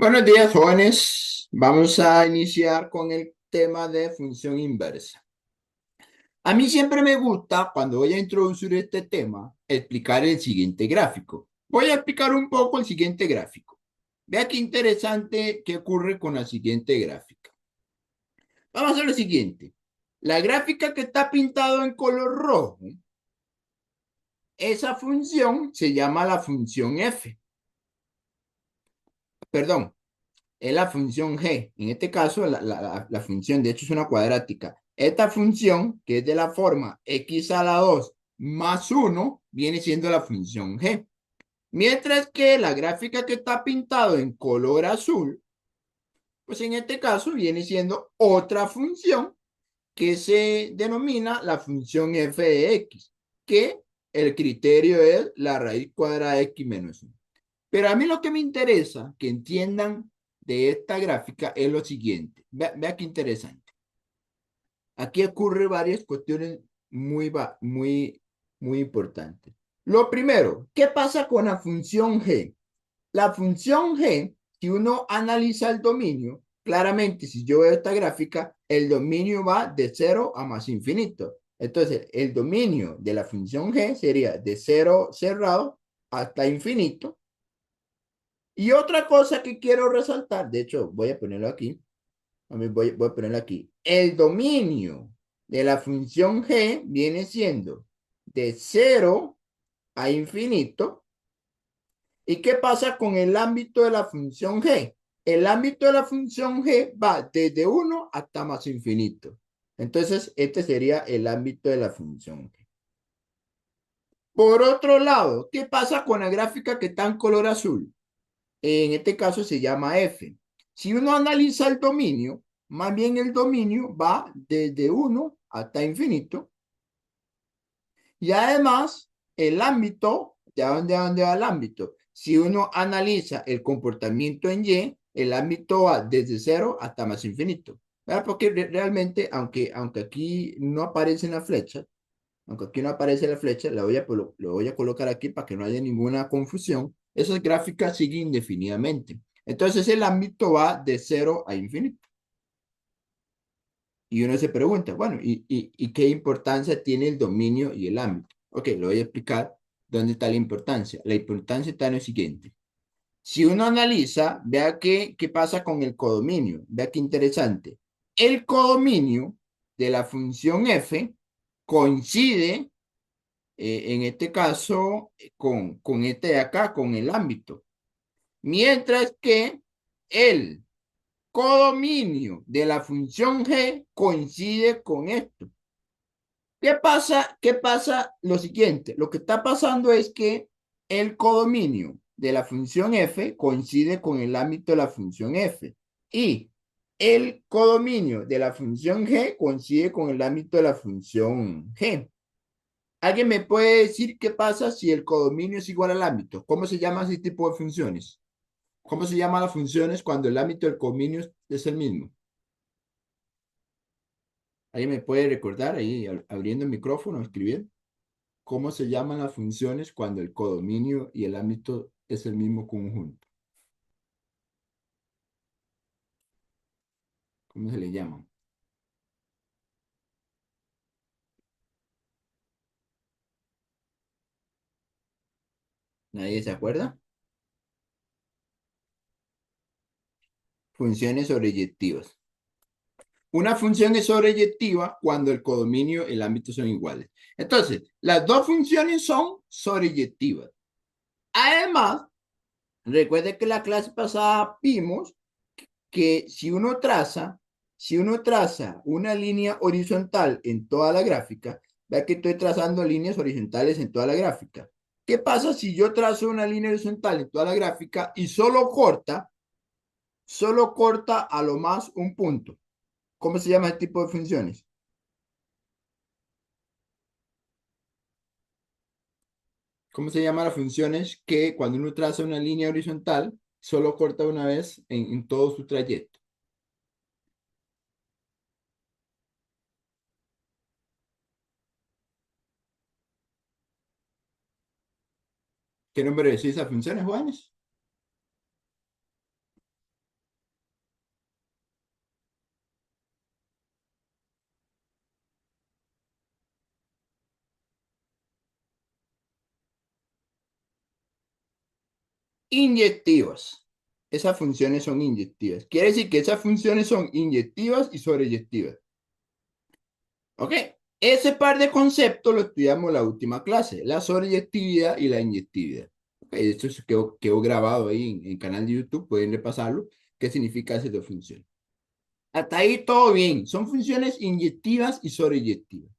Buenos días, jóvenes. Vamos a iniciar con el tema de función inversa. A mí siempre me gusta, cuando voy a introducir este tema, explicar el siguiente gráfico. Voy a explicar un poco el siguiente gráfico. Vea qué interesante qué ocurre con la siguiente gráfica. Vamos a hacer lo siguiente. La gráfica que está pintado en color rojo, esa función se llama la función f. Perdón, es la función g. En este caso, la función, de hecho, es una cuadrática. Esta función, que es de la forma x a la 2 más 1, viene siendo la función g. Mientras que la gráfica que está pintado en color azul, pues en este caso viene siendo otra función que se denomina la función f de x, que el criterio es la raíz cuadrada de x menos 1. Pero a mí lo que me interesa que entiendan de esta gráfica es lo siguiente. Vea qué interesante. Aquí ocurren varias cuestiones muy importantes. Lo primero, ¿qué pasa con la función g? La función g, si uno analiza el dominio, claramente si yo veo esta gráfica, el dominio va de 0 a más infinito. Entonces, el dominio de la función g sería de 0 cerrado hasta infinito. Y otra cosa que quiero resaltar, de hecho, voy a ponerlo aquí. Voy a ponerlo aquí. El dominio de la función g viene siendo de 0 a infinito. ¿Y qué pasa con el ámbito de la función g? El ámbito de la función g va desde 1 hasta más infinito. Entonces, este sería el ámbito de la función g. Por otro lado, ¿qué pasa con la gráfica que está en color azul? En este caso se llama f. Si uno analiza el dominio, más bien el dominio va desde 1 hasta infinito. Y además, el ámbito, ¿de dónde va el ámbito? Si uno analiza el comportamiento en Y, el ámbito va desde 0 hasta más infinito. ¿Verdad? Porque realmente, aunque aquí no aparece la flecha, aunque aquí no aparece la flecha, lo voy a colocar aquí para que no haya ninguna confusión. Esas gráficas siguen indefinidamente. Entonces el ámbito va de 0 a infinito. Y uno se pregunta, bueno, ¿y qué importancia tiene el dominio y el ámbito? Ok, lo voy a explicar dónde está la importancia. La importancia está en lo siguiente. Si uno analiza, vea qué pasa con el codominio. Vea qué interesante. El codominio de la función f coincide en este caso, con este de acá, con el ámbito. Mientras que el codominio de la función g coincide con esto. ¿Qué pasa? ¿Qué pasa? Lo siguiente, lo que está pasando es que el codominio de la función f coincide con el ámbito de la función f y el codominio de la función g coincide con el ámbito de la función g. ¿Alguien me puede decir qué pasa si el codominio es igual al ámbito? ¿Cómo se llama ese tipo de funciones? ¿Cómo se llaman las funciones cuando el ámbito del codominio es el mismo? ¿Alguien me puede recordar ahí, abriendo el micrófono, escribir? ¿Cómo se llaman las funciones cuando el codominio y el ámbito es el mismo conjunto? ¿Cómo se le llaman? ¿Nadie se acuerda? Funciones sobreyectivas. Una función es sobreyectiva cuando el codominio y el ámbito son iguales. Entonces, las dos funciones son sobreyectivas. Además, recuerde que la clase pasada vimos que si uno traza una línea horizontal en toda la gráfica, vea que estoy trazando líneas horizontales en toda la gráfica. ¿Qué pasa si yo trazo una línea horizontal en toda la gráfica y solo corta a lo más un punto? ¿Cómo se llama ese tipo de funciones? ¿Cómo se llaman las funciones que cuando uno traza una línea horizontal solo corta una vez en todo su trayecto? ¿Qué nombre decís esas funciones, Juanes? inyectivas. Esas funciones son inyectivas. Quiere decir que esas funciones son inyectivas y sobreyectivas. ¿Ok? Ese par de conceptos lo estudiamos en la última clase, la sobreyectividad y la inyectividad. Ok, esto quedó grabado ahí en el canal de YouTube, pueden repasarlo. ¿Qué significa esas dos funciones? Hasta ahí todo bien, son funciones inyectivas y sobreyectivas.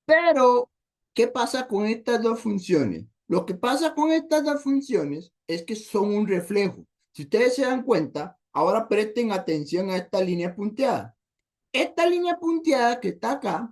Pero, ¿qué pasa con estas dos funciones? Lo que pasa con estas dos funciones es que son un reflejo. Si ustedes se dan cuenta, ahora presten atención a esta línea punteada. Esta línea punteada que está acá,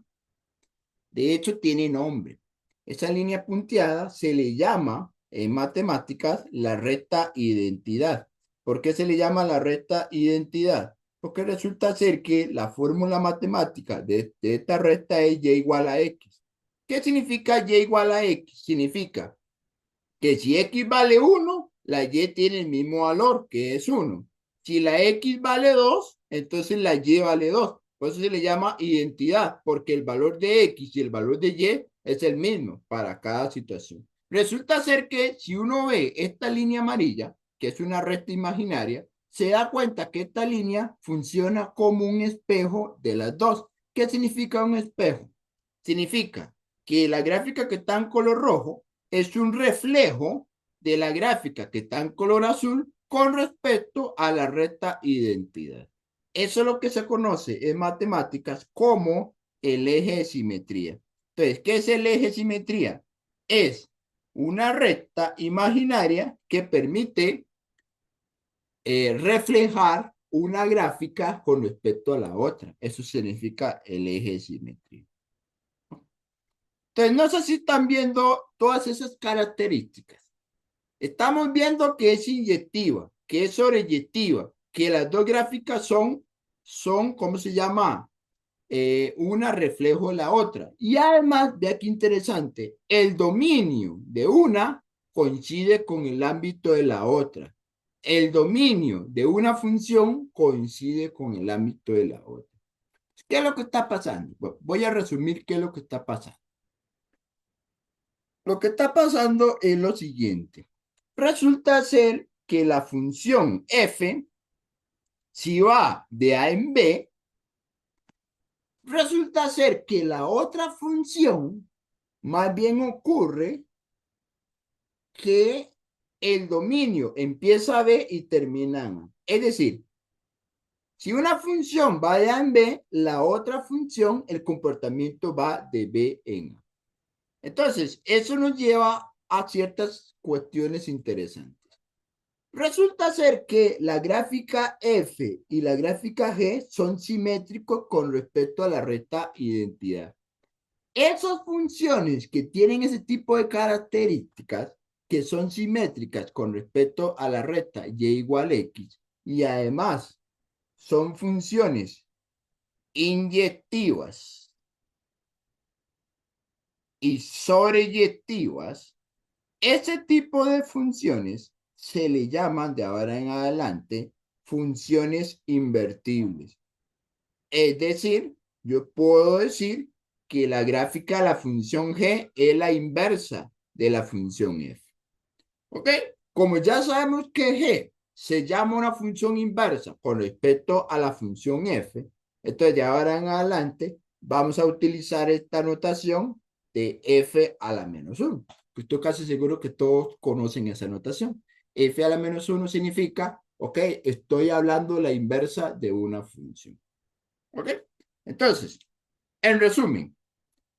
de hecho, tiene nombre. Esa línea punteada se le llama en matemáticas la recta identidad. ¿Por qué se le llama la recta identidad? Porque resulta ser que la fórmula matemática de esta recta es y igual a x. ¿Qué significa y igual a x? Significa que si x vale 1, la y tiene el mismo valor, que es 1. Si la x vale 2, entonces la y vale 2. Por eso se le llama identidad, porque el valor de x y el valor de y es el mismo para cada situación. Resulta ser que si uno ve esta línea amarilla, que es una recta imaginaria, se da cuenta que esta línea funciona como un espejo de las dos. ¿Qué significa un espejo? Significa que la gráfica que está en color rojo es un reflejo de la gráfica que está en color azul con respecto a la recta identidad. Eso es lo que se conoce en matemáticas como el eje de simetría. Entonces, ¿qué es el eje de simetría? Es una recta imaginaria que permite reflejar una gráfica con respecto a la otra. Eso significa el eje de simetría. Entonces, no sé si están viendo todas esas características. Estamos viendo que es inyectiva, que es sobreyectiva, que las dos gráficas son ¿cómo se llama? Una reflejo de la otra. Y además, vea qué interesante, el dominio de una coincide con el ámbito de la otra. El dominio de una función coincide con el ámbito de la otra. ¿Qué es lo que está pasando? Bueno, voy a resumir qué es lo que está pasando. Lo que está pasando es lo siguiente. Resulta ser que la función f, si va de A en B, resulta ser que la otra función más bien ocurre que el dominio empieza a B y termina en A. Es decir, si una función va de A en B, la otra función, el comportamiento va de B en A. Entonces, eso nos lleva a ciertas cuestiones interesantes. Resulta ser que la gráfica F y la gráfica G son simétricos con respecto a la recta identidad. Esas funciones que tienen ese tipo de características, que son simétricas con respecto a la recta y igual a x, y además son funciones inyectivas y sobreyectivas, ese tipo de funciones se le llaman de ahora en adelante funciones invertibles. Es decir, yo puedo decir que la gráfica de la función g es la inversa de la función f. ¿Ok? Como ya sabemos que g se llama una función inversa con respecto a la función f, entonces de ahora en adelante vamos a utilizar esta notación de f a la menos 1. Estoy casi seguro que todos conocen esa notación. F a la menos 1 significa, ok, estoy hablando la inversa de una función. ¿Ok? Entonces, en resumen,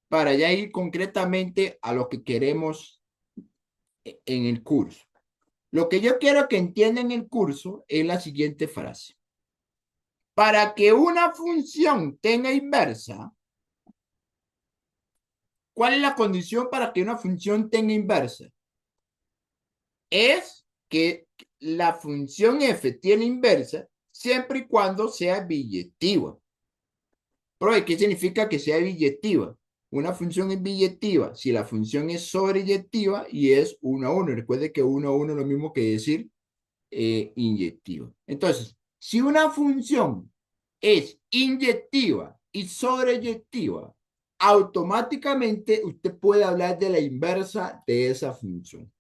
para ya ir concretamente a lo que queremos en el curso. Lo que yo quiero que entiendan en el curso es la siguiente frase. Para que una función tenga inversa, ¿cuál es la condición para que una función tenga inversa? Es que la función f tiene inversa siempre y cuando sea biyectiva. ¿Pero qué significa que sea biyectiva? Una función es biyectiva si la función es sobreyectiva y es 1 a 1. Recuerde que 1 a 1 es lo mismo que decir inyectiva. Entonces, si una función es inyectiva y sobreyectiva, automáticamente usted puede hablar de la inversa de esa función.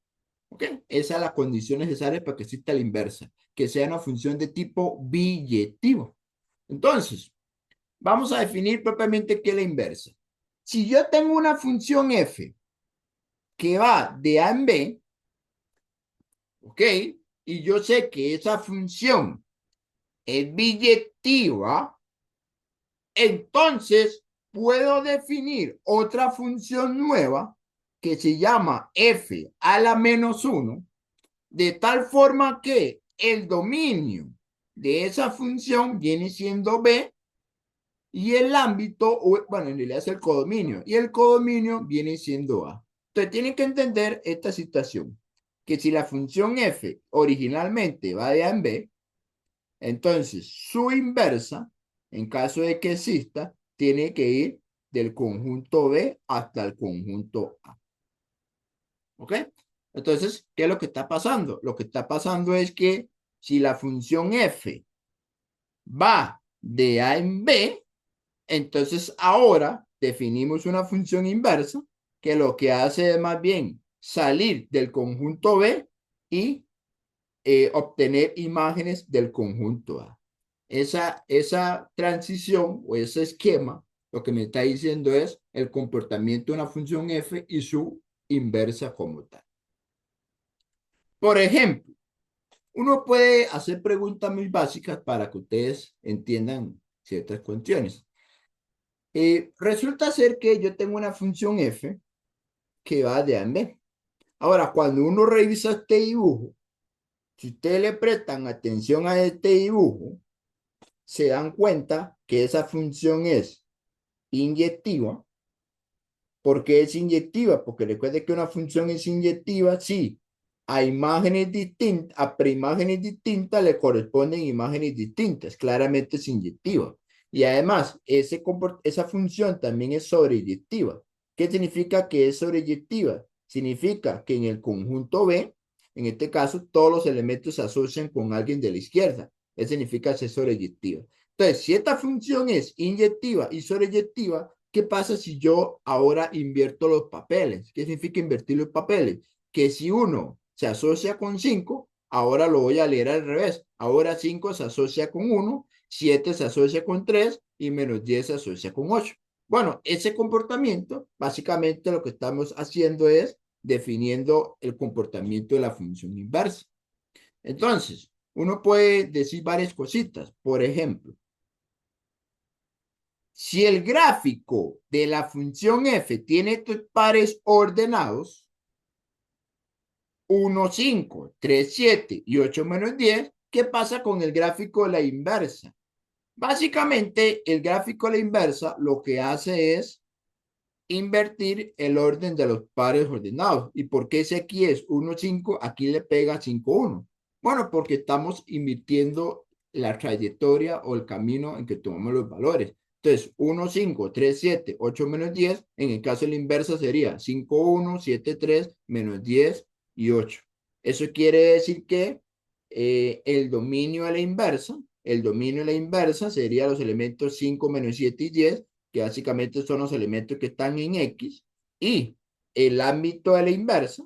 ¿Ok? Esa es la condición necesaria para que exista la inversa, que sea una función de tipo biyectivo. Entonces, vamos a definir propiamente qué es la inversa. Si yo tengo una función f que va de A en B, ¿ok? Y yo sé que esa función es biyectiva, entonces puedo definir otra función nueva que se llama f a la menos 1, de tal forma que el dominio de esa función viene siendo B y el ámbito, bueno, en realidad es el codominio, y el codominio viene siendo A. Entonces tienen que entender esta situación, que si la función f originalmente va de A en B, entonces su inversa, en caso de que exista, tiene que ir del conjunto B hasta el conjunto A. ¿Ok? Entonces, ¿qué es lo que está pasando? Lo que está pasando es que si la función f va de A en B, entonces ahora definimos una función inversa que lo que hace es más bien salir del conjunto B y obtener imágenes del conjunto A. Esa transición o ese esquema lo que me está diciendo es el comportamiento de una función f y su inversa como tal. Por ejemplo, uno puede hacer preguntas muy básicas para que ustedes entiendan ciertas cuestiones. Resulta ser que yo tengo una función f que va de A en B. Ahora, cuando uno revisa este dibujo, si ustedes le prestan atención a este dibujo, se dan cuenta que esa función es inyectiva. ¿Por qué es inyectiva? Porque recuerde que una función es inyectiva si a imágenes distintas, a preimágenes distintas le corresponden imágenes distintas. Claramente es inyectiva. Y además, esa función también es sobreyectiva. ¿Qué significa que es sobreyectiva? Significa que en el conjunto B, en este caso, todos los elementos se asocian con alguien de la izquierda. Eso significa ser sobreyectiva. Entonces, si esta función es inyectiva y sobreyectiva, ¿qué pasa si yo ahora invierto los papeles? ¿Qué significa invertir los papeles? Que si uno se asocia con 5, ahora lo voy a leer al revés. Ahora 5 se asocia con 1, 7 se asocia con 3 y menos 10 se asocia con 8. Bueno, ese comportamiento, básicamente lo que estamos haciendo es definiendo el comportamiento de la función inversa. Entonces, uno puede decir varias cositas. Por ejemplo, si el gráfico de la función f tiene estos pares ordenados, 1, 5, 3, 7 y 8 menos 10, ¿qué pasa con el gráfico de la inversa? Básicamente, el gráfico de la inversa lo que hace es invertir el orden de los pares ordenados. ¿Y por qué si aquí es 1, 5, aquí le pega 5, 1? Bueno, porque estamos invirtiendo la trayectoria o el camino en que tomamos los valores. Entonces, 1, 5, 3, 7, 8 menos 10. En el caso de la inversa sería 5, 1, 7, 3, menos 10 y 8. Eso quiere decir que el dominio de la inversa sería los elementos 5 menos 7 y 10, que básicamente son los elementos que están en X, y el ámbito de la inversa,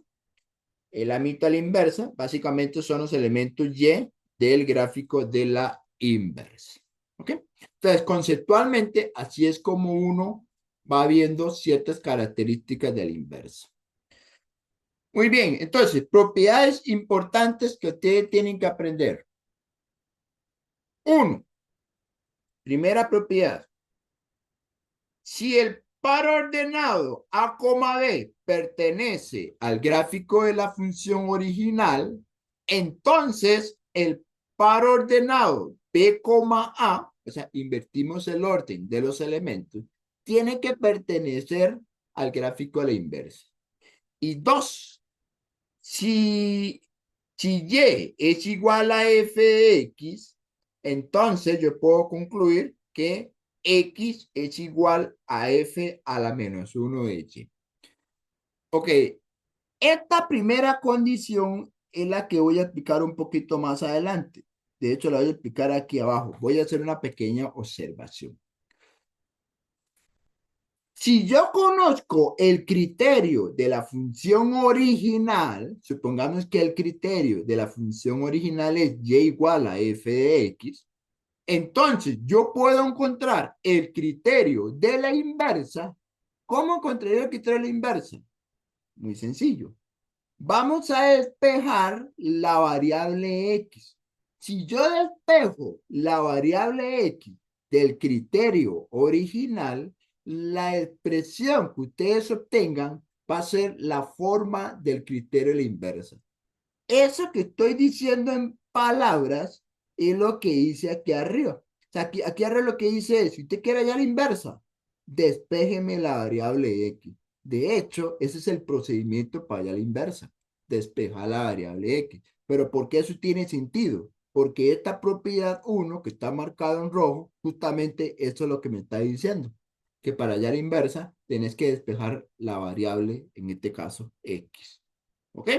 básicamente son los elementos Y del gráfico de la inversa. ¿Ok? Entonces, conceptualmente, así es como uno va viendo ciertas características de la inversa. Muy bien, entonces, propiedades importantes que ustedes tienen que aprender. Uno, primera propiedad. Si el par ordenado A, B pertenece al gráfico de la función original, entonces el par ordenado B, A, o sea, invertimos el orden de los elementos, tiene que pertenecer al gráfico de la inversa. Y dos, si, si Y es igual a f de X, entonces yo puedo concluir que X es igual a f a la menos 1 de Y. Ok, esta primera condición es la que voy a explicar un poquito más adelante. De hecho, la voy a explicar aquí abajo. Voy a hacer una pequeña observación. Si yo conozco el criterio de la función original, supongamos que el criterio de la función original es y igual a f de x, entonces yo puedo encontrar el criterio de la inversa. ¿Cómo encontraría el criterio de la inversa? Muy sencillo. Vamos a despejar la variable x. Si yo despejo la variable x del criterio original, la expresión que ustedes obtengan va a ser la forma del criterio de la inversa. Eso que estoy diciendo en palabras es lo que hice aquí arriba. O sea, aquí arriba lo que dice es, si usted quiere hallar la inversa, despéjeme la variable x. De hecho, ese es el procedimiento para hallar la inversa, despejar la variable x. Pero ¿por qué eso tiene sentido? Porque esta propiedad 1 que está marcado en rojo, justamente eso es lo que me está diciendo, que para hallar la inversa tenés que despejar la variable, en este caso, x. ¿Ok?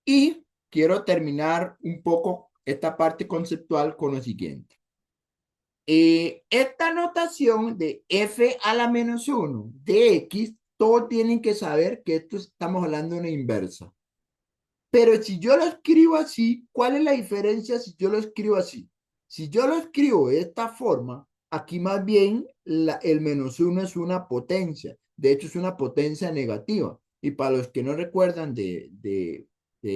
Y quiero terminar un poco esta parte conceptual con lo siguiente. Esta notación de f a la menos 1 de x, todos tienen que saber que esto estamos hablando de una inversa. Pero si yo lo escribo así, ¿cuál es la diferencia si yo lo escribo así? Si yo lo escribo de esta forma, aquí más bien el menos 1 es una potencia. De hecho, es una potencia negativa. Y para los que no recuerdan de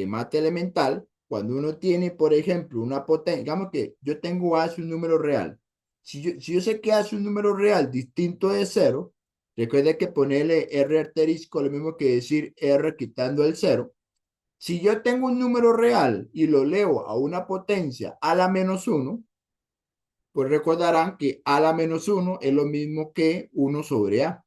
mate elemental, cuando uno tiene, por ejemplo, una potencia, digamos que yo tengo A es un número real. Si yo sé que A es un número real distinto de cero, recuerde que ponerle R asterisco lo mismo que decir R quitando el cero. Si yo tengo un número real y lo leo a una potencia a la menos 1, pues recordarán que a la menos 1 es lo mismo que 1 sobre a,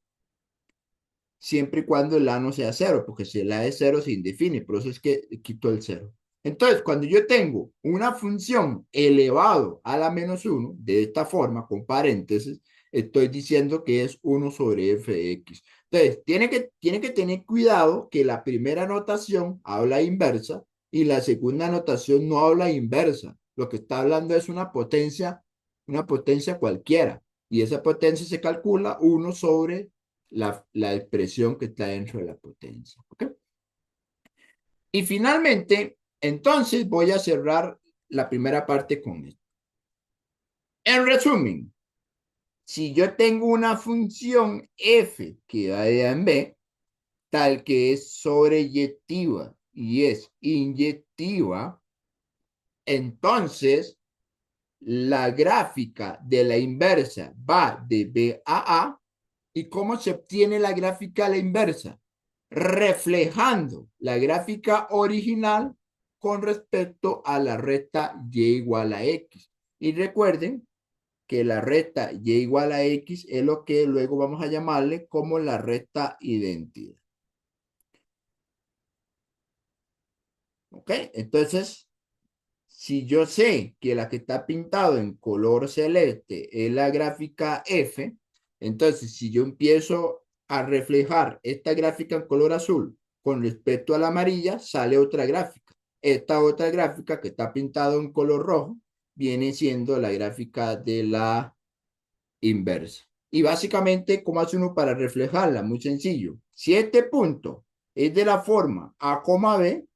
siempre y cuando el a no sea 0, porque si el a es 0 se indefine, por eso es que quito el 0. Entonces, cuando yo tengo una función elevado a la menos 1, de esta forma, con paréntesis, estoy diciendo que es 1 sobre f de x. Entonces, tiene que tener cuidado que la primera notación habla inversa y la segunda notación no habla inversa. Lo que está hablando es una potencia cualquiera. Y esa potencia se calcula 1 sobre la expresión que está dentro de la potencia. ¿Okay? Y finalmente, entonces voy a cerrar la primera parte con esto. En resumen, si yo tengo una función f que da de A en B, tal que es sobreyectiva y es inyectiva, entonces la gráfica de la inversa va de B a A. ¿Y cómo se obtiene la gráfica a la inversa? Reflejando la gráfica original con respecto a la recta y igual a x. Y recuerden que la recta y igual a x es lo que luego vamos a llamarle como la recta identidad. ¿Ok? Entonces, si yo sé que la que está pintado en color celeste es la gráfica F, entonces si yo empiezo a reflejar esta gráfica en color azul con respecto a la amarilla, sale otra gráfica. Esta otra gráfica que está pintado en color rojo viene siendo la gráfica de la inversa. Y básicamente, ¿cómo hace uno para reflejarla? Muy sencillo. Si este punto es de la forma A, B,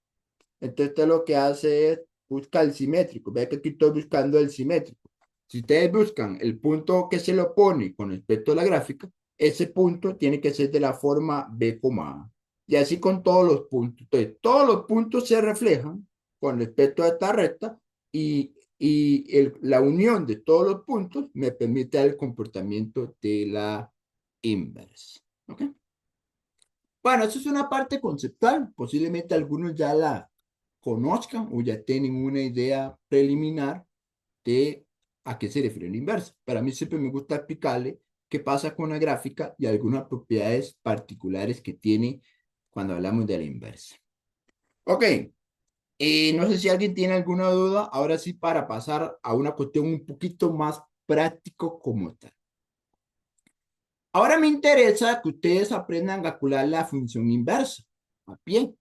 entonces usted lo que hace es buscar el simétrico. Ve que aquí estoy buscando el simétrico. Si ustedes buscan el punto que se le opone con respecto a la gráfica, ese punto tiene que ser de la forma B, A. Y así con todos los puntos. Entonces, todos los puntos se reflejan con respecto a esta recta y la unión de todos los puntos me permite el comportamiento de la inversa. ¿Ok? Bueno, eso es una parte conceptual. Posiblemente algunos ya la conozcan o ya tienen una idea preliminar de a qué se refiere la inversa. Para mí siempre me gusta explicarle qué pasa con la gráfica y algunas propiedades particulares que tiene cuando hablamos de la inversa. Ok, no sé si alguien tiene alguna duda. Ahora sí, para pasar a una cuestión un poquito más práctico como tal. Ahora me interesa que ustedes aprendan a calcular la función inversa. ¿A pie?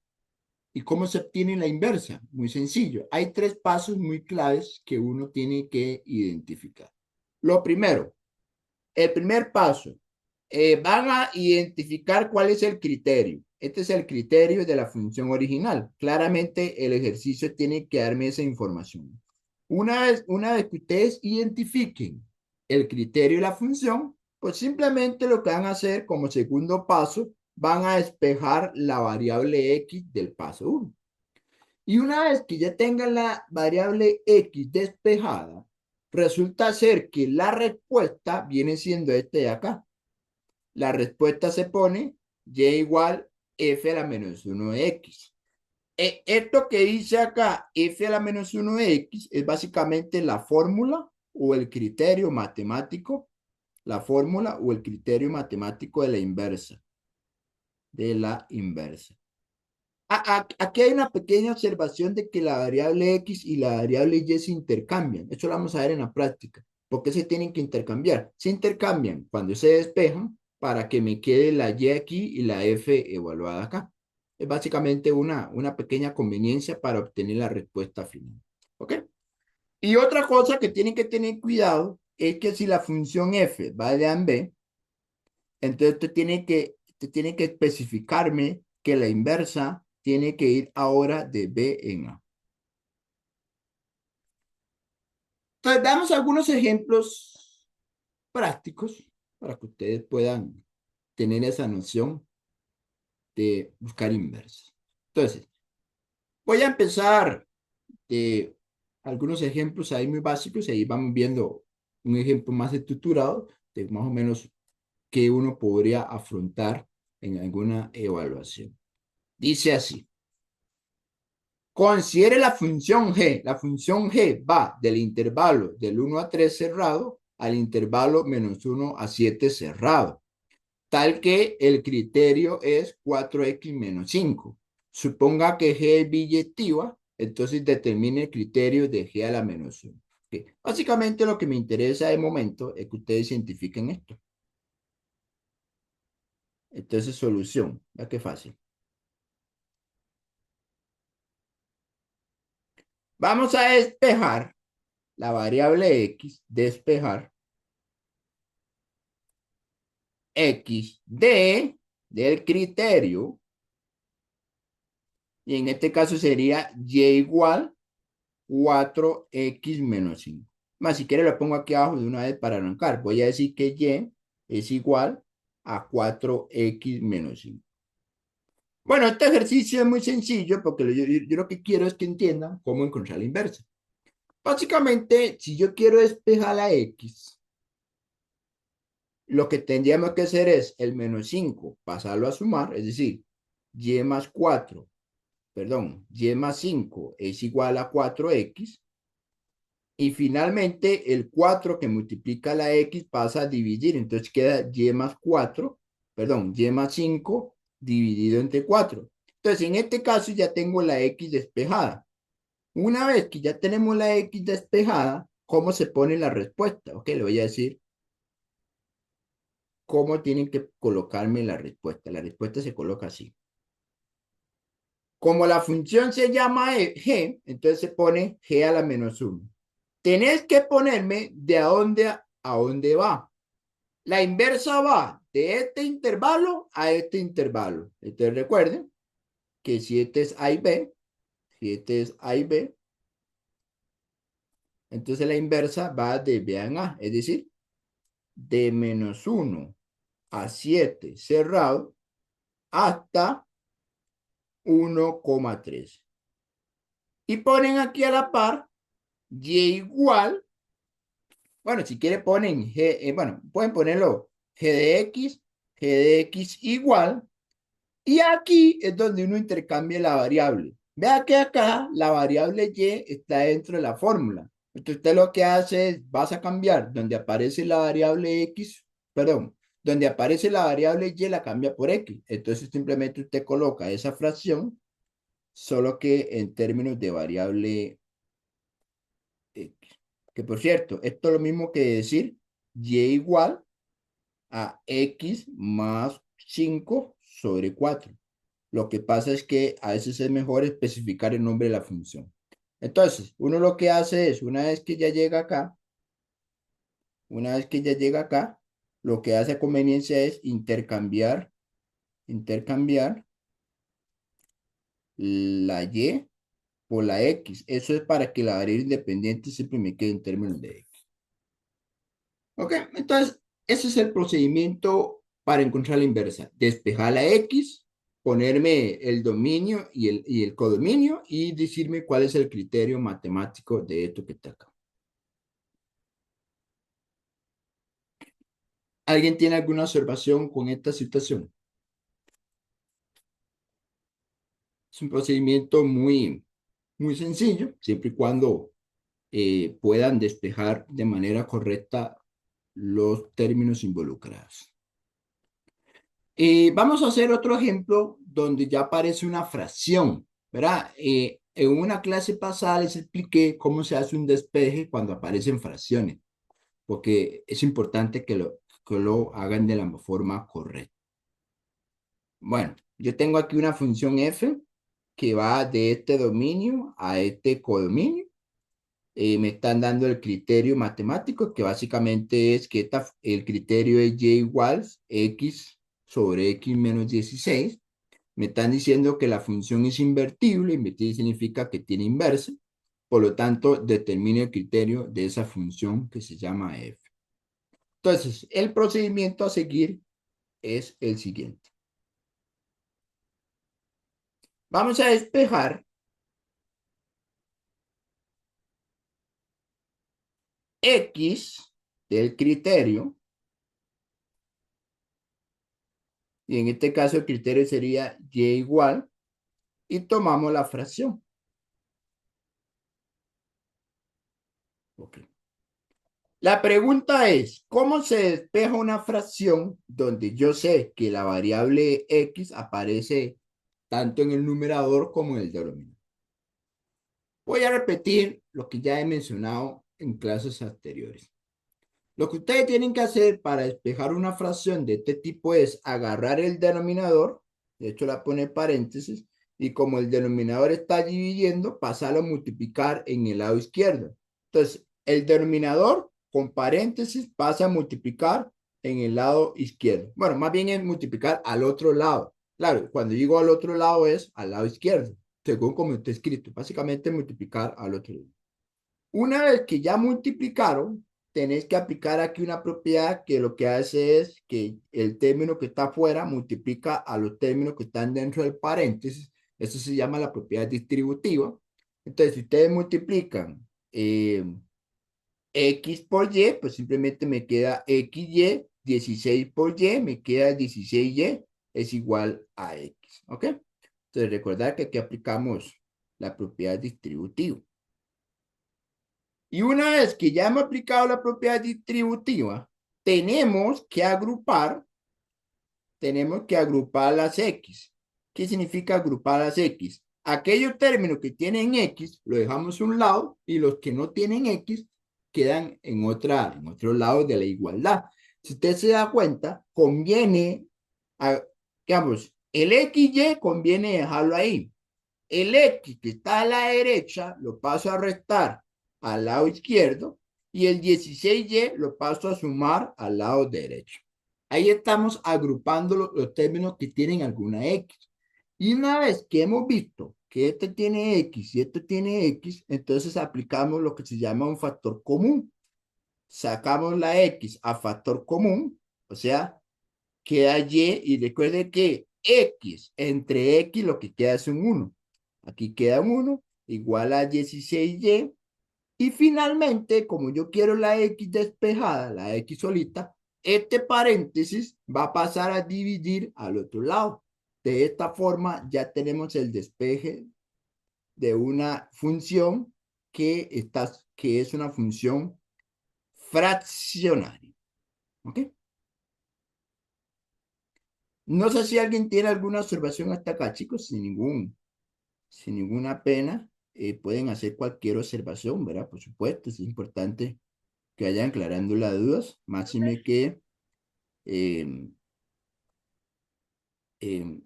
¿Y cómo se obtiene la inversa? Muy sencillo. Hay tres pasos muy claves que uno tiene que identificar. Lo primero, el primer paso, van a identificar cuál es el criterio. Este es el criterio de la función original. Claramente el ejercicio tiene que darme esa información. Una vez que ustedes identifiquen el criterio y la función, pues simplemente lo que van a hacer como segundo paso, van a despejar la variable x del paso 1. Y una vez que ya tengan la variable x despejada, resulta ser que la respuesta viene siendo este de acá. La respuesta se pone y igual f a la menos 1 de x. Esto que dice acá, f a la menos 1 de x, es básicamente la fórmula o el criterio matemático, la fórmula o el criterio matemático de la inversa. De la inversa. Aquí hay una pequeña observación de que la variable x y la variable y se intercambian. Esto lo vamos a ver en la práctica. ¿Por qué se tienen que intercambiar? Se intercambian cuando se despejan para que me quede la y aquí y la f evaluada acá. Es básicamente una pequeña conveniencia para obtener la respuesta final. ¿Ok? Y otra cosa que tienen que tener cuidado es que si la función f va de A en B, entonces usted tiene que especificarme que la inversa tiene que ir ahora de B en A. Entonces, damos algunos ejemplos prácticos para que ustedes puedan tener esa noción de buscar inversas. Entonces, voy a empezar de algunos ejemplos ahí muy básicos y ahí vamos viendo un ejemplo más estructurado de más o menos que uno podría afrontar en alguna evaluación. Dice así. Considere la función g. La función g va del intervalo del 1 a 3 cerrado al intervalo menos 1 a 7 cerrado, tal que el criterio es 4x menos 5. Suponga que g es biyectiva, entonces determine el criterio de g a la menos 1. Okay. Básicamente lo que me interesa de momento es que ustedes identifiquen esto. Entonces, solución. ¿Ya qué fácil? Vamos a despejar la variable x, despejar x del criterio, y en este caso sería y igual 4x menos 5. Más si quiere lo pongo aquí abajo de una vez para arrancar. Voy a decir que y es igual a 4x menos 5. Bueno, este ejercicio es muy sencillo porque yo lo que quiero es que entiendan cómo encontrar la inversa. Básicamente, si yo quiero despejar la x, lo que tendríamos que hacer es el menos 5, pasarlo a sumar, es decir, y más 4, perdón, y más 5 es igual a 4x, y finalmente el 4 que multiplica la x pasa a dividir, entonces queda y más 4, perdón, y más 5 dividido entre 4. Entonces, en este caso ya tengo la x despejada. Una vez que ya tenemos la x despejada, ¿cómo se pone la respuesta? Ok, le voy a decir cómo tienen que colocarme la respuesta. La respuesta se coloca así. Como la función se llama g, entonces se pone g a la menos 1. Tenés que ponerme de a dónde va. La inversa va de este intervalo a este intervalo. Entonces recuerden que si este es A y B, si este es A y B, entonces la inversa va de B en A, es decir, de menos 1 a 7 cerrado hasta 1,3. Y ponen aquí a la par y igual, bueno, si quieren ponen g, bueno, pueden ponerlo g de x igual, y aquí es donde uno intercambia la variable. Vea que acá la variable y está dentro de la fórmula. Entonces usted lo que hace es, vas a cambiar donde aparece la variable x, perdón, donde aparece la variable y la cambia por x. Entonces simplemente usted coloca esa fracción, solo que en términos de variable x. Que por cierto, esto es lo mismo que decir y igual a x más 5 sobre 4. Lo que pasa es que a veces es mejor especificar el nombre de la función. Entonces, uno lo que hace es, una vez que ya llega acá, lo que hace a conveniencia es intercambiar la Y por la X. Eso es para que la variable independiente siempre me quede en términos de X. ¿Ok? Entonces, ese es el procedimiento para encontrar la inversa. Despejar la X, ponerme el dominio y el codominio y decirme cuál es el criterio matemático de esto que está acá. ¿Alguien tiene alguna observación con esta situación? Es un procedimiento muy sencillo, siempre y cuando puedan despejar de manera correcta los términos involucrados. Vamos a hacer otro ejemplo donde ya aparece una fracción, ¿verdad? En una clase pasada les expliqué cómo se hace un despeje cuando aparecen fracciones, porque es importante que lo hagan de la forma correcta. Bueno, yo tengo aquí una función f que va de este dominio a este codominio. Me están dando el criterio matemático, que básicamente es que el criterio es y igual x sobre x menos 16. Me están diciendo que la función es invertible. Invertible significa que tiene inversa. Por lo tanto, determine el criterio de esa función que se llama f. Entonces, el procedimiento a seguir es el siguiente. Vamos a despejar x del criterio, y en este caso el criterio sería y igual, y tomamos la fracción. Okay. La pregunta es, ¿cómo se despeja una fracción donde yo sé que la variable x aparece tanto en el numerador como en el denominador? Voy a repetir lo que ya he mencionado en clases anteriores. Lo que ustedes tienen que hacer para despejar una fracción de este tipo es agarrar el denominador, de hecho la pone paréntesis, y como el denominador está dividiendo, pasarlo a multiplicar en el lado izquierdo. Entonces, el denominador con paréntesis pasa a multiplicar en el lado izquierdo. Bueno, más bien es multiplicar al otro lado. Claro, cuando digo al otro lado es al lado izquierdo, según como está escrito. Básicamente multiplicar al otro lado. Una vez que ya multiplicaron, tenéis que aplicar aquí una propiedad que lo que hace es que el término que está afuera multiplica a los términos que están dentro del paréntesis. Eso se llama la propiedad distributiva. Entonces, si ustedes multiplican x por y, pues simplemente me queda xy, 16 por y, me queda 16y, es igual a x. ¿Ok? Entonces, recordad que aquí aplicamos la propiedad distributiva. Y una vez que ya hemos aplicado la propiedad distributiva, tenemos que agrupar las X. ¿Qué significa agrupar las X? Aquellos términos que tienen X lo dejamos a un lado y los que no tienen X quedan en otro lado de la igualdad. Si usted se da cuenta, digamos, el XY conviene dejarlo ahí. El X que está a la derecha lo paso a restar al lado izquierdo y el 16Y lo paso a sumar al lado derecho. Ahí estamos agrupando los términos que tienen alguna X. Y una vez que hemos visto que este tiene X y este tiene X, entonces aplicamos lo que se llama un factor común. Sacamos la X a factor común, o sea, queda Y, y recuerde que X entre X lo que queda es un 1. Aquí queda un 1 igual a 16Y. Y finalmente, como yo quiero la X despejada, la X solita, este paréntesis va a pasar a dividir al otro lado. De esta forma ya tenemos el despeje de una función que es una función fraccionaria. ¿Ok? No sé si alguien tiene alguna observación hasta acá, chicos, sin ninguna pena. Pueden hacer cualquier observación, ¿verdad? Por supuesto, es importante que vayan aclarando las dudas, máxime que eh, eh,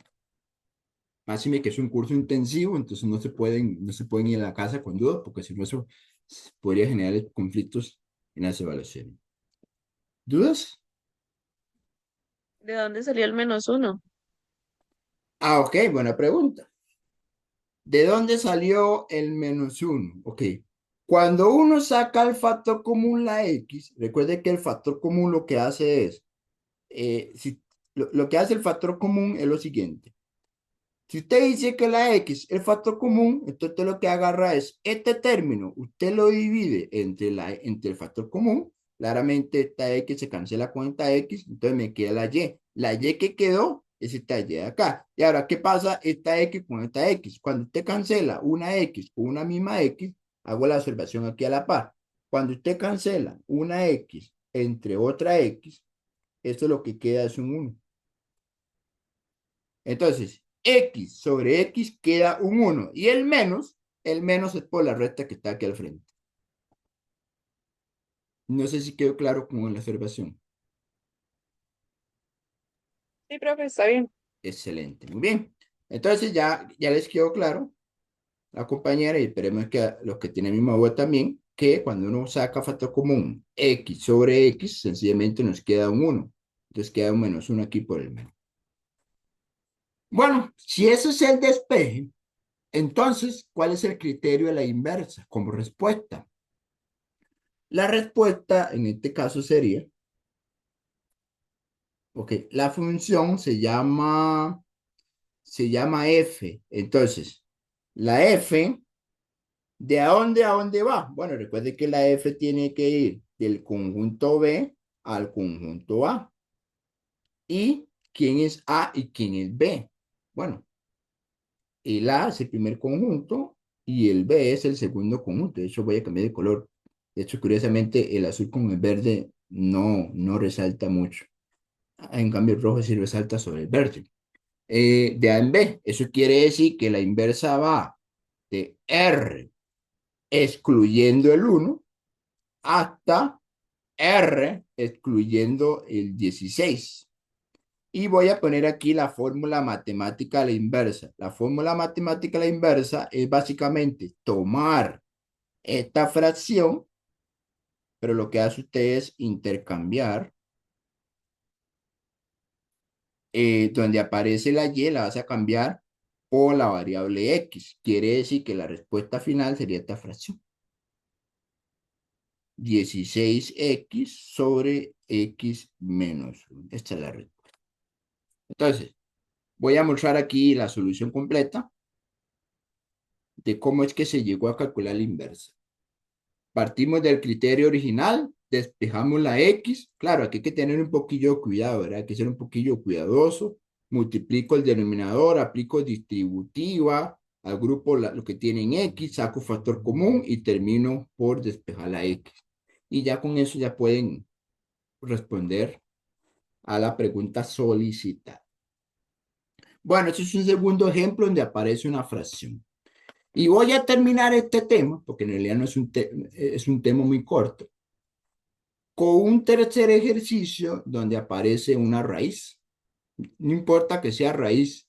máxime que es un curso intensivo, entonces no se pueden ir a la casa con dudas, porque si no eso podría generar conflictos en las evaluaciones. ¿Dudas? ¿De dónde salió el -1? Ah, ok, buena pregunta. ¿De dónde salió el -1? Ok. Cuando uno saca el factor común, la X, recuerde que el factor común lo que hace es, si, lo que hace el factor común es lo siguiente. Si usted dice que la X es el factor común, entonces usted lo que agarra es este término, usted lo divide entre el factor común, claramente esta X se cancela con esta X, entonces me queda la Y. La Y que quedó es esta Y de acá. Y ahora, ¿qué pasa esta X con esta X? Cuando usted cancela una X con una misma X, hago la observación aquí a la par. Cuando usted cancela una X entre otra X, esto lo que queda es un 1. Entonces, X sobre X queda un 1 y el menos es por la recta que está aquí al frente. No sé si quedó claro con la observación. Sí, profe, está bien. Excelente, muy bien. Entonces ya les quedó claro la compañera y esperemos que los que tienen misma web también, que cuando uno saca factor común X sobre X, sencillamente nos queda un 1. Entonces queda un -1 aquí por el menos. Bueno, si eso es el despeje, entonces, ¿cuál es el criterio de la inversa como respuesta? La respuesta en este caso sería, ok, la función se llama f. Entonces, la f, ¿de a dónde va? Bueno, recuerde que la f tiene que ir del conjunto B al conjunto A. ¿Y quién es A y quién es B? Bueno, el A es el primer conjunto y el B es el segundo conjunto. De hecho, voy a cambiar de color. De hecho, curiosamente, el azul con el verde no resalta mucho. En cambio, el rojo sí resalta sobre el verde. De A en B, eso quiere decir que la inversa va de R excluyendo el 1 hasta R excluyendo el 16. Y voy a poner aquí la fórmula matemática a la inversa. La fórmula matemática a la inversa es básicamente tomar esta fracción, pero lo que hace usted es intercambiar donde aparece la Y, la vas a cambiar por la variable X. Quiere decir que la respuesta final sería esta fracción. 16X sobre X menos 1. Esta es la respuesta. Entonces, voy a mostrar aquí la solución completa de cómo es que se llegó a calcular la inversa. Partimos del criterio original, despejamos la X. Claro, aquí hay que tener un poquillo de cuidado, ¿verdad? Hay que ser un poquillo cuidadoso. Multiplico el denominador, aplico distributiva, al grupo lo que tienen X, saco factor común y termino por despejar la X. Y ya con eso ya pueden responder a la pregunta solicitada. Bueno, este es un segundo ejemplo donde aparece una fracción. Y voy a terminar este tema, porque en realidad no es un tema muy corto, con un tercer ejercicio donde aparece una raíz. No importa que sea raíz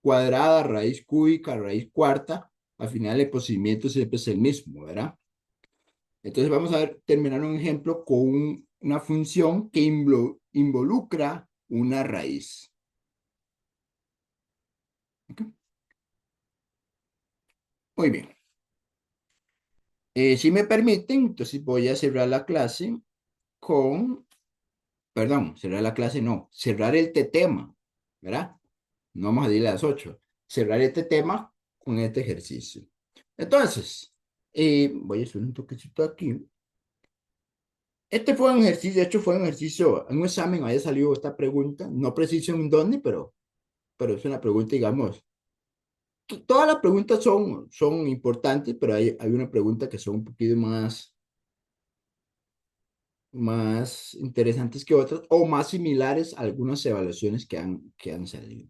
cuadrada, raíz cúbica, raíz cuarta, al final el procedimiento siempre es el mismo, ¿verdad? Entonces vamos a ver, terminar un ejemplo con una función que involucra una raíz. ¿Ok? Muy bien. Si me permiten, entonces voy a cerrar la clase con, perdón, cerrar la clase no, cerrar este tema, ¿verdad? No vamos a ir a las 8. Cerrar este tema con este ejercicio. Entonces, voy a hacer un toquecito aquí. Este fue un ejercicio, de hecho fue un ejercicio, en un examen había salido esta pregunta, no preciso en dónde, pero es una pregunta, digamos, todas las preguntas son importantes, pero hay una pregunta que son un poquito más interesantes que otras o más similares a algunas evaluaciones que han salido.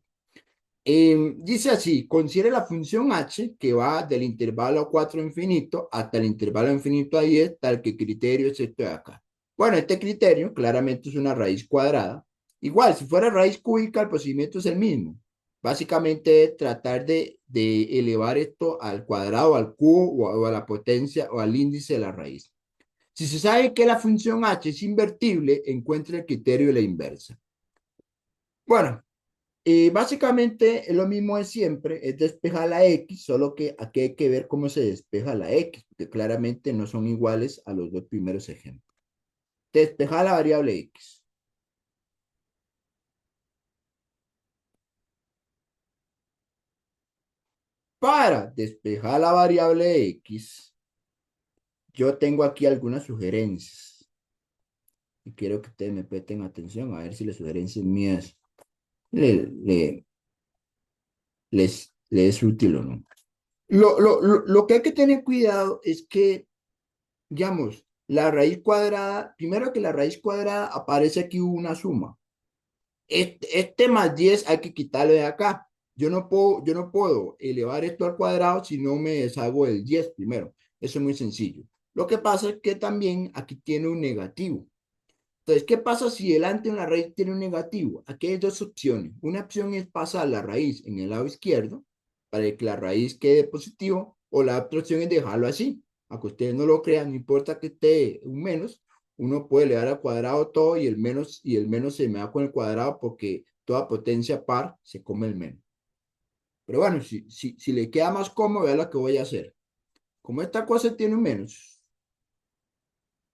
Dice así, considere la función h que va del intervalo 4 infinito hasta el intervalo infinito a 10, tal que criterio es esto de acá. Bueno, este criterio claramente es una raíz cuadrada. Igual, si fuera raíz cúbica, el procedimiento es el mismo. Básicamente es tratar de elevar esto al cuadrado, al cubo o a la potencia o al índice de la raíz. Si se sabe que la función h es invertible, encuentre el criterio de la inversa. Bueno, y básicamente es lo mismo de siempre, es despejar la X, solo que aquí hay que ver cómo se despeja la X, porque claramente no son iguales a los dos primeros ejemplos. Despejar la variable X. Para despejar la variable X, yo tengo aquí algunas sugerencias. Y quiero que ustedes me presten atención a ver si las sugerencias mías le, le- les es útil o no. Lo que hay que tener cuidado es que, digamos, la raíz cuadrada, primero que la raíz cuadrada aparece aquí una suma. Este más 10 hay que quitarlo de acá. Yo no puedo elevar esto al cuadrado si no me deshago del 10 primero. Eso es muy sencillo. Lo que pasa es que también aquí tiene un negativo. Entonces, ¿qué pasa si delante de una raíz tiene un negativo? Aquí hay dos opciones. Una opción es pasar la raíz en el lado izquierdo para que la raíz quede positivo, o la otra opción es dejarlo así. Aunque ustedes no lo crean, no importa que esté un menos, uno puede elevar al cuadrado todo y el menos se me da con el cuadrado porque toda potencia par se come el menos. Pero bueno, si le queda más cómodo, vea lo que voy a hacer. Como esta cosa tiene un menos,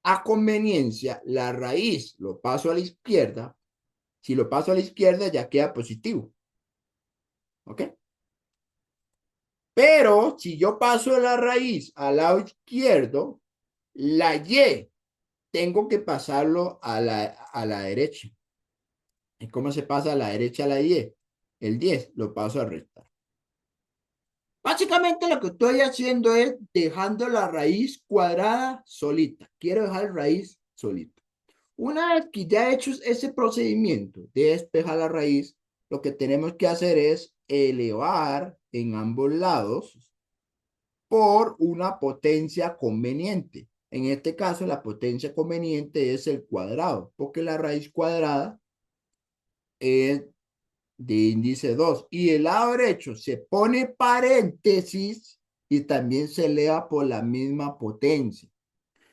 a conveniencia, la raíz lo paso a la izquierda. Si lo paso a la izquierda, ya queda positivo. ¿Ok? Pero si yo paso la raíz al lado izquierdo, la Y tengo que pasarlo a la derecha. ¿Y cómo se pasa a la derecha a la Y? El 10 lo paso a restar. Básicamente lo que estoy haciendo es dejando la raíz cuadrada solita. Quiero dejar raíz solita. Una vez que ya he hecho ese procedimiento de despejar la raíz, lo que tenemos que hacer es elevar en ambos lados por una potencia conveniente. En este caso, la potencia conveniente es el cuadrado, porque la raíz cuadrada es de índice 2. Y el lado derecho se pone paréntesis y también se eleva por la misma potencia.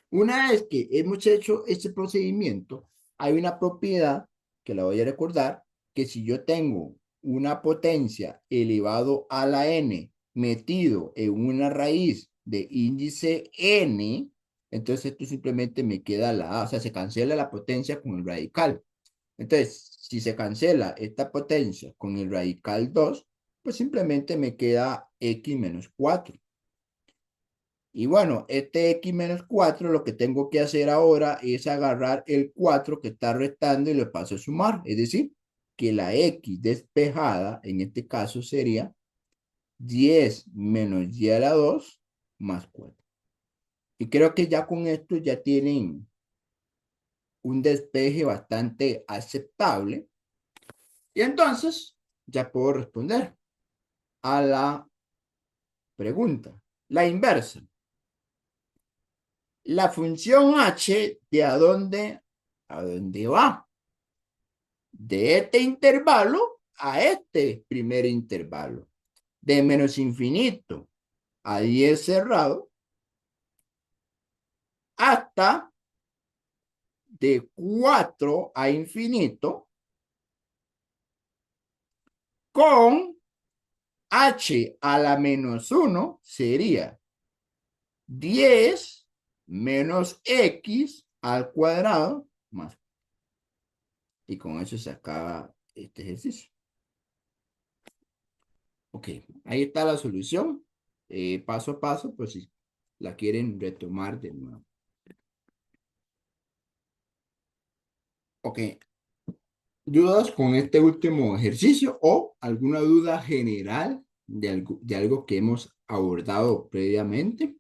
Una vez que hemos hecho este procedimiento, hay una propiedad que la voy a recordar, que si yo tengo una potencia elevado a la n metido en una raíz de índice n, entonces esto simplemente me queda la a, o sea, se cancela la potencia con el radical. Entonces, si se cancela esta potencia con el radical 2, pues simplemente me queda x menos 4. Y bueno, este x menos 4, lo que tengo que hacer ahora es agarrar el 4 que está restando y lo paso a sumar. Es decir, que la x despejada, en este caso sería 10 menos y a la 2 más 4. Y creo que ya con esto ya tienen un despeje bastante aceptable. Y entonces ya puedo responder a la pregunta. La inversa. La función h, ¿de a dónde va? De este intervalo a este primer intervalo. De menos infinito a 10 cerrado hasta de 4 a infinito con h a la menos 1 sería 10 menos x al cuadrado más. Y con eso se acaba este ejercicio. Ok, ahí está la solución. Paso a paso, pues si la quieren retomar de nuevo. Ok, ¿dudas con este último ejercicio o alguna duda general de algo que hemos abordado previamente?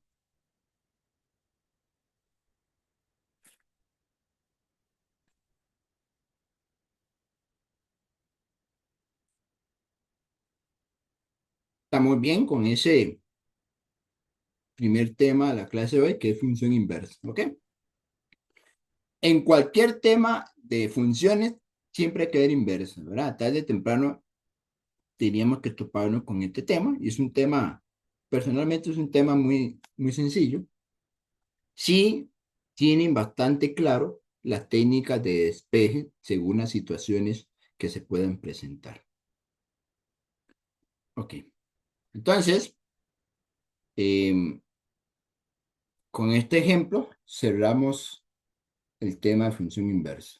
Estamos bien con ese primer tema de la clase de hoy, que es función inversa, ¿ok? En cualquier tema de funciones, siempre hay que ver inversa, ¿verdad? Tarde o temprano teníamos que toparnos con este tema, y es un tema, personalmente es un tema muy sencillo. Sí, tienen bastante claro las técnicas de despeje según las situaciones que se pueden presentar. Ok. Entonces, con este ejemplo cerramos el tema de función inversa.